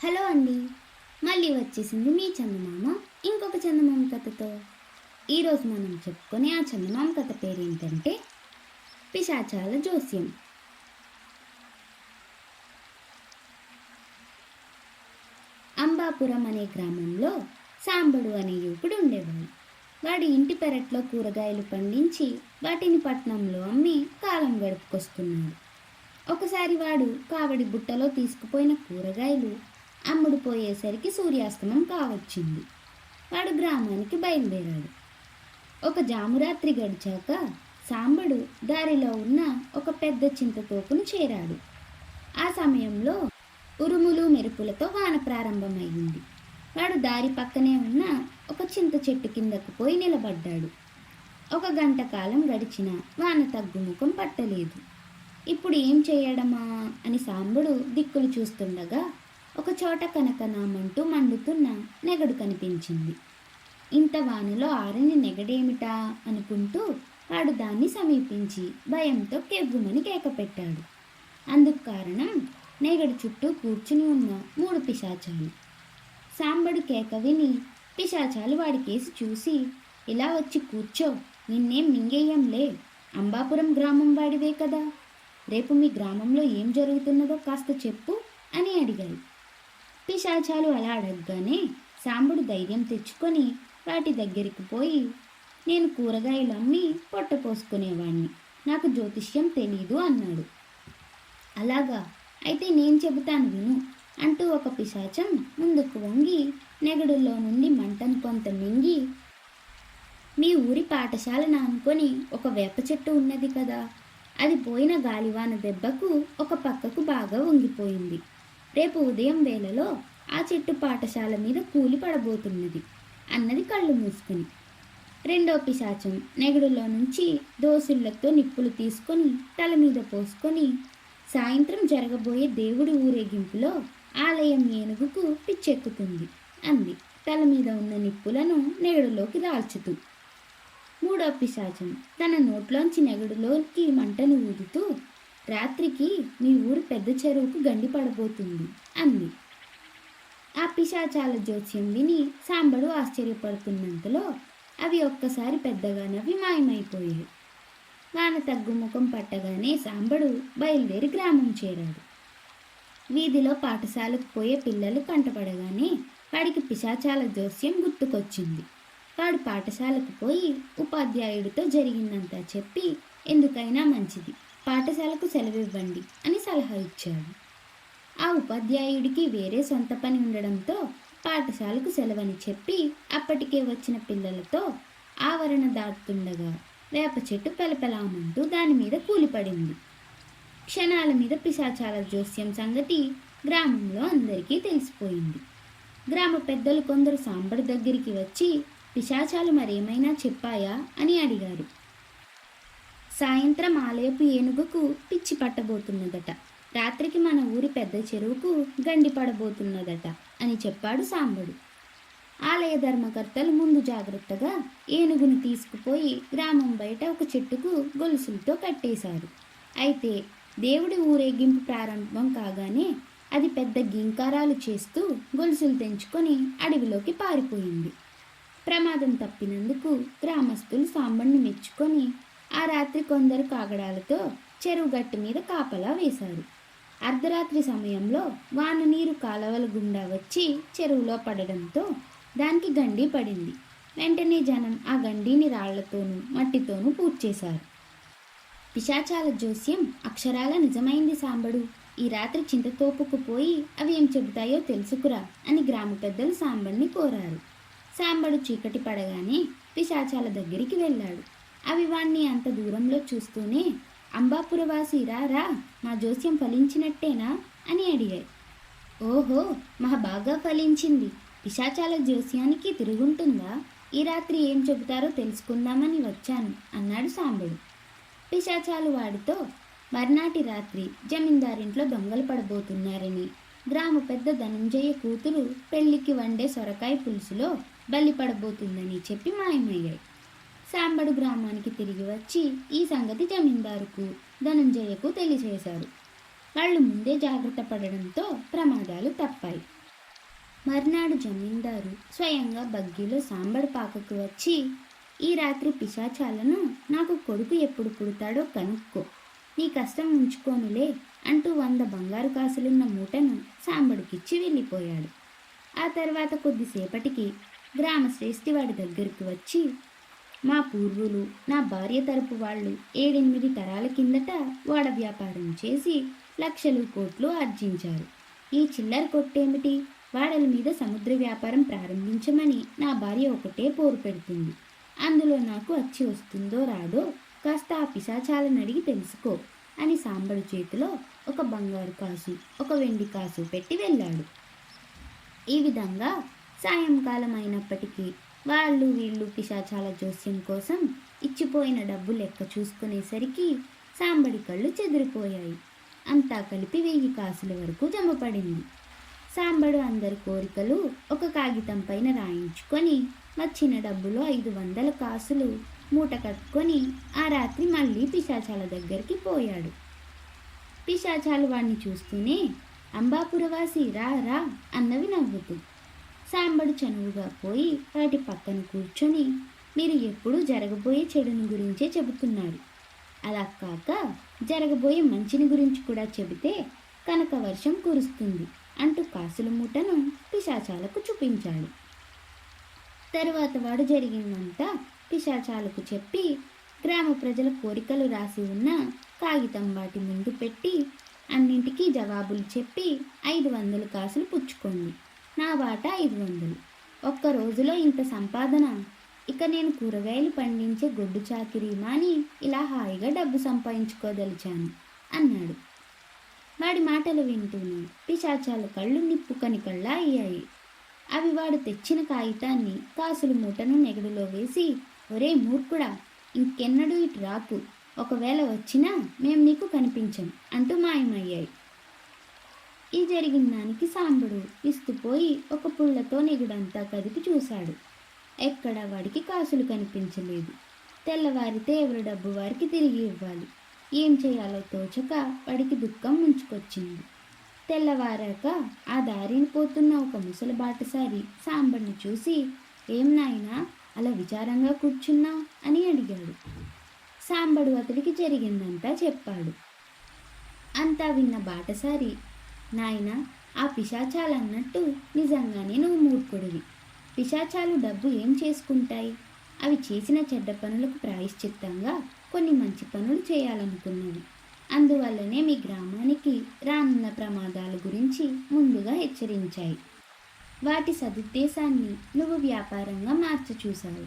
Hello అండి. మళ్ళీ వచ్చేసింది మీ చందమామ ఇంకొక చందమామ కథతో. ఈరోజు మనం చెప్పుకునే ఆ చందమామ కథ పేరేంటంటే పిశాచాల జోస్యం. అంబాపురం అనే గ్రామంలో సాంబడు అనే యువకుడు ఉండేవాడు. వాడి ఇంటి పెరట్లో కూరగాయలు పండించి వాటిని పట్నంలో అమ్మి కాలం గడుపుకొస్తున్నాడు. ఒకసారి వాడు కావడి బుట్టలో తీసుకుపోయిన కూరగాయలు అమ్ముడుపోయేసరికి సూర్యాస్తమం కావచ్చింది. వాడు గ్రామానికి బయలుదేరాడు. ఒక జామురాత్రి గడిచాక సాంబడు దారిలో ఉన్న ఒక పెద్ద చింతతోపును చేరాడు. ఆ సమయంలో ఉరుములు మెరుపులతో వాన ప్రారంభమైంది. వాడు దారి పక్కనే ఉన్న ఒక చింత చెట్టు కిందకు పోయి నిలబడ్డాడు. ఒక గంట కాలం గడిచినా వాన తగ్గుముఖం పట్టలేదు. ఇప్పుడు ఏం చేయడమా అని సాంబడు దిక్కులు చూస్తుండగా ఒక చోట కనకనామంటూ మండుతున్న నెగడు కనిపించింది. ఇంత వానలో ఆరని నెగడేమిటా అనుకుంటూ వాడు దాన్ని సమీపించి భయంతో కెవ్వుమని కేకపెట్టాడు. అందుకు కారణం నెగడు చుట్టూ కూర్చుని ఉన్న 3 పిశాచాలు. సాంబడు కేక విని పిశాచాలు వాడికేసి చూసి, ఇలా వచ్చి కూర్చో, నిన్నేం మింగేయంలే, అంబాపురం గ్రామం వాడివే కదా, రేపు మీ గ్రామంలో ఏం జరుగుతున్నదో కాస్త చెప్పు అని అడిగాయి. పిశాచాలు అలా అడగగానే సాంబడు ధైర్యం తెచ్చుకొని వాటి దగ్గరికి పోయి, నేను కూరగాయలు అమ్మి పొట్ట పోసుకునేవాణ్ణి, నాకు జ్యోతిష్యం తెలీదు అన్నాడు. అలాగా, అయితే నేను చెబుతాను విను అంటూ ఒక పిశాచం ముందుకు వంగి నెగడులో నుండి మంటను కొంత మింగి, మీ ఊరి పాఠశాలను అనుకొని ఒక వేప చెట్టు ఉన్నది కదా, అది పోయిన గాలివాన దెబ్బకు ఒక పక్కకు బాగా వంగిపోయింది. రేపు ఉదయం వేళలో ఆ చెట్టు పాఠశాల మీద కూలి పడబోతున్నది అన్నది కళ్ళు మూసుకుని. రెండో పిశాచం నెగడులో నుంచి దోసిళ్లతో నిప్పులు తీసుకొని తల మీద పోసుకొని, సాయంత్రం జరగబోయే దేవుడి ఊరేగింపులో ఆలయం ఏనుగుకు పిచ్చెక్కుతుంది అంది తల మీద ఉన్న నిప్పులను నెగడులోకి రాల్చుతూ. మూడో పిశాచం తన నోట్లోంచి నెగడులోకి మంటను ఊదుతూ, రాత్రికి మీ ఊరు పెద్ద చెరువుకు గండి పడబోతుంది అంది. ఆ పిశాచాల జోస్యం విని సాంబడు ఆశ్చర్యపడుతున్నంతలో అవి ఒక్కసారి పెద్దగా నవ్వి మాయమైపోయాయి. వాన తగ్గుముఖం పట్టగానే సాంబడు బయలుదేరి గ్రామం చేరాడు. వీధిలో పాఠశాలకు పోయే పిల్లలు కంటపడగానే వాడికి పిశాచాల జోస్యం గుర్తుకొచ్చింది. వాడు పాఠశాలకు పోయి ఉపాధ్యాయుడితో జరిగిందంతా చెప్పి, ఎందుకైనా మంచిది, పాఠశాలకు సెలవివ్వండి అని సలహా ఇచ్చాడు. ఆ ఉపాధ్యాయుడికి వేరే సొంత పని ఉండడంతో పాఠశాలకు సెలవని చెప్పి అప్పటికే వచ్చిన పిల్లలతో ఆవరణ దాటుతుండగా వేప చెట్టు పెలపెలామంటూ దాని మీద కూలిపడింది. క్షణాల మీద పిశాచాల జోస్యం సంగతి గ్రామంలో అందరికీ తెలిసిపోయింది. గ్రామ పెద్దలు కొందరు సాంబడి దగ్గరికి వచ్చి, పిశాచాలు మరేమైనా చెప్పాయా అని అడిగారు. సాయంత్రం ఆలయపు ఏనుగుకు పిచ్చి పట్టబోతున్నదట, రాత్రికి మన ఊరి పెద్ద చెరువుకు గండి పడబోతున్నదట అని చెప్పాడు సాంబడు. ఆలయ ధర్మకర్తలు ముందు జాగ్రత్తగా ఏనుగుని తీసుకుపోయి గ్రామం బయట ఒక చెట్టుకు గొలుసులతో కట్టేశారు. అయితే దేవుడి ఊరేగింపు ప్రారంభం కాగానే అది పెద్ద గింకారాలు చేస్తూ గొలుసులు తెంచుకొని అడవిలోకి పారిపోయింది. ప్రమాదం తప్పినందుకు గ్రామస్తులు సాంబడిని మెచ్చుకొని ఆ రాత్రి కొందరు కాగడాలతో చెరువు గట్టు మీద కాపలా వేశారు. అర్ధరాత్రి సమయంలో వాన నీరు కాలవల గుండా వచ్చి చెరువులో పడడంతో దానికి గండి పడింది. వెంటనే జనం ఆ గండిని రాళ్లతోనూ మట్టితోనూ పూడ్చేశారు. పిశాచాల జోస్యం అక్షరాల నిజమైంది సాంబడు, ఈ రాత్రి చింతతోపుకు పోయి అవి ఏం చెబుతాయో తెలుసుకురా అని గ్రామ పెద్దలు సాంబడిని కోరారు. సాంబడు చీకటి పడగానే పిశాచాల దగ్గరికి వెళ్ళాడు. అవి వాణ్ణి అంత దూరంలో చూస్తూనే, అంబాపురవాసి రా, మా జోస్యం ఫలించినట్టేనా అని అడిగాయి. ఓహో, మహా బాగా ఫలించింది, పిశాచాల జోస్యానికి తిరుగుంటుందా, ఈ రాత్రి ఏం చెబుతారో తెలుసుకుందామని వచ్చాను అన్నాడు సాంబడు. పిశాచాలు వాడితో, మర్నాటి రాత్రి జమీందారింట్లో దొంగలు పడబోతున్నారని, గ్రామ పెద్ద ధనంజయ కూతురు పెళ్లికి వండే సొరకాయ పులుసులో బలి పడబోతుందని చెప్పి మాయమయ్యాయి. సాంబడు గ్రామానికి తిరిగి వచ్చి ఈ సంగతి జమీందారుకు ధనంజయకు తెలియజేశారు. వాళ్ళు ముందే జాగ్రత్త పడడంతో ప్రమాదాలు తప్పాయి. మర్నాడు జమీందారు స్వయంగా బగ్గీలో సాంబడి పాకకు వచ్చి, ఈ రాత్రి పిశాచాలను నాకు కొడుకు ఎప్పుడు పుడతాడో కనుక్కో, నీ కష్టం ఉంచుకోనులే అంటూ 100 బంగారు కాసులున్న మూటను సాంబడికిచ్చి వెళ్ళిపోయాడు. ఆ తర్వాత కొద్దిసేపటికి గ్రామ శ్రేష్ఠివాడి దగ్గరికి వచ్చి, మా పూర్వులు, నా భార్య తరపు వాళ్ళు 7-8 తరాల కిందట వాడ వ్యాపారం చేసి లక్షలు కోట్లు ఆర్జించారు. ఈ చిల్లర కొట్టేమిటి, వాడల మీద సముద్ర వ్యాపారం ప్రారంభించమని నా భార్య ఒకటే పోరు పెడుతుంది. అందులో నాకు అచ్చి వస్తుందో రాదో కాస్త ఆ పిశాచాలను అడిగి తెలుసుకో అని సాంబడు చేతిలో ఒక బంగారు కాసు, ఒక వెండి కాసు పెట్టి వెళ్ళాడు. ఈ విధంగా సాయంకాలం అయినప్పటికీ వాళ్ళు వీళ్ళు పిశాచాల జోస్యం కోసం ఇచ్చిపోయిన డబ్బు లెక్క చూసుకునేసరికి సాంబడి కళ్ళు చెదిరిపోయాయి. అంతా కలిపి 1000 కాసుల వరకు జమపడింది. సాంబడు అందరి కోరికలు ఒక కాగితం పైన రాయించుకొని వచ్చిన డబ్బులో 500 కాసులు మూట కట్టుకొని ఆ రాత్రి మళ్ళీ పిశాచాల దగ్గరికి పోయాడు. పిశాచాలు వాడిని చూస్తూనే అంబాపురవాసి రా రా అన్నవి నవ్వుతూ. సాంబడు చనువుగా పోయి వాటి పక్కన కూర్చొని, మీరు ఎప్పుడూ జరగబోయే చెడుని గురించే చెబుతున్నారు, అలా కాక జరగబోయే మంచిని గురించి కూడా చెబితే కనక వర్షం కురుస్తుంది అంటూ కాసుల మూటను పిశాచాలకు చూపించాడు. తరువాత వాడు జరిగిందంతా పిశాచాలకు చెప్పి గ్రామ ప్రజల కోరికలు రాసి ఉన్న కాగితం వాటి ముందు పెట్టి అన్నింటికీ జవాబులు చెప్పి 500 కాసులు పుచ్చుకోండి, నా వాటా 500. ఒక్క రోజులో ఇంత సంపాదన, ఇక నేను కూరగాయలు పండించే గొడ్డు చాకిరీ మాని ఇలా హాయిగా డబ్బు సంపాదించుకోదలిచాను అన్నాడు. వాడి మాటలు వింటూనే పిశాచాల కళ్ళు నిప్పుకని కళ్ళా అయ్యాయి. అవి వాడు తెచ్చిన కాగితాన్ని కాసుల మూటను నెగడులో వేసి, ఒరే మూర్ఖుడా, ఇంకెన్నడూ ఇటు రాకు, ఒకవేళ వచ్చినా మేం నీకు కనిపించం అంటూ మాయమయ్యాయి. ఈ జరిగిన దానికి సాంబడు విస్తుపోయి ఒక పుల్లతో నెగుడంతా కదిపి చూశాడు. ఎక్కడ వాడికి కాసులు కనిపించలేదు. తెల్లవారితే ఎవరి డబ్బు వారికి తిరిగి ఇవ్వాలి. ఏం చేయాలో తోచక వాడికి దుఃఖం ముంచుకొచ్చింది. తెల్లవారాక ఆ దారిని పోతున్న ఒక ముసలి బాటసారి సాంబడిని చూసి, ఏం నాయనా అలా విచారంగా కూర్చున్నావు అని అడిగాడు. సాంబడు అతడికి జరిగిందంతా చెప్పాడు. అంతా విన్న బాటసారి, నాయనా, ఆ పిశాచాలన్నట్టు నిజంగానే నువ్వు మూర్ఖుడివి. పిశాచాలు డబ్బు ఏం చేసుకుంటాయి? అవి చేసిన చెడ్డ పనులకు ప్రాయశ్చిత్తంగా కొన్ని మంచి పనులు చేయాలనుకున్నవి. అందువల్లనే మీ గ్రామానికి రానున్న ప్రమాదాల గురించి ముందుగా హెచ్చరించాయి. వాటి సదుద్దేశాన్ని నువ్వు వ్యాపారంగా మార్చచూశావు.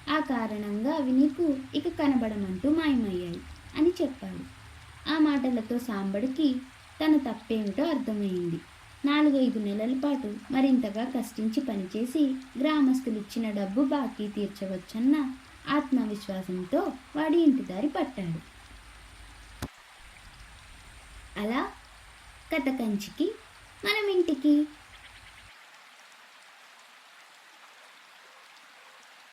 ఆ కారణంగా అవి నీకు ఇక కనబడమంటూ మాయమయ్యాయి అని చెప్పాడు. ఆ మాటలతో సాంబడికి తన తప్పేమిటో అర్థమైంది. 4-5 నెలల పాటు మరింతగా కష్టించి పనిచేసి గ్రామస్తులిచ్చిన డబ్బు బాకీ తీర్చవచ్చన్న ఆత్మవిశ్వాసంతో వాడి ఇంటి దారి పట్టాడు. అలా కథ కంచికి మనం ఇంటికి.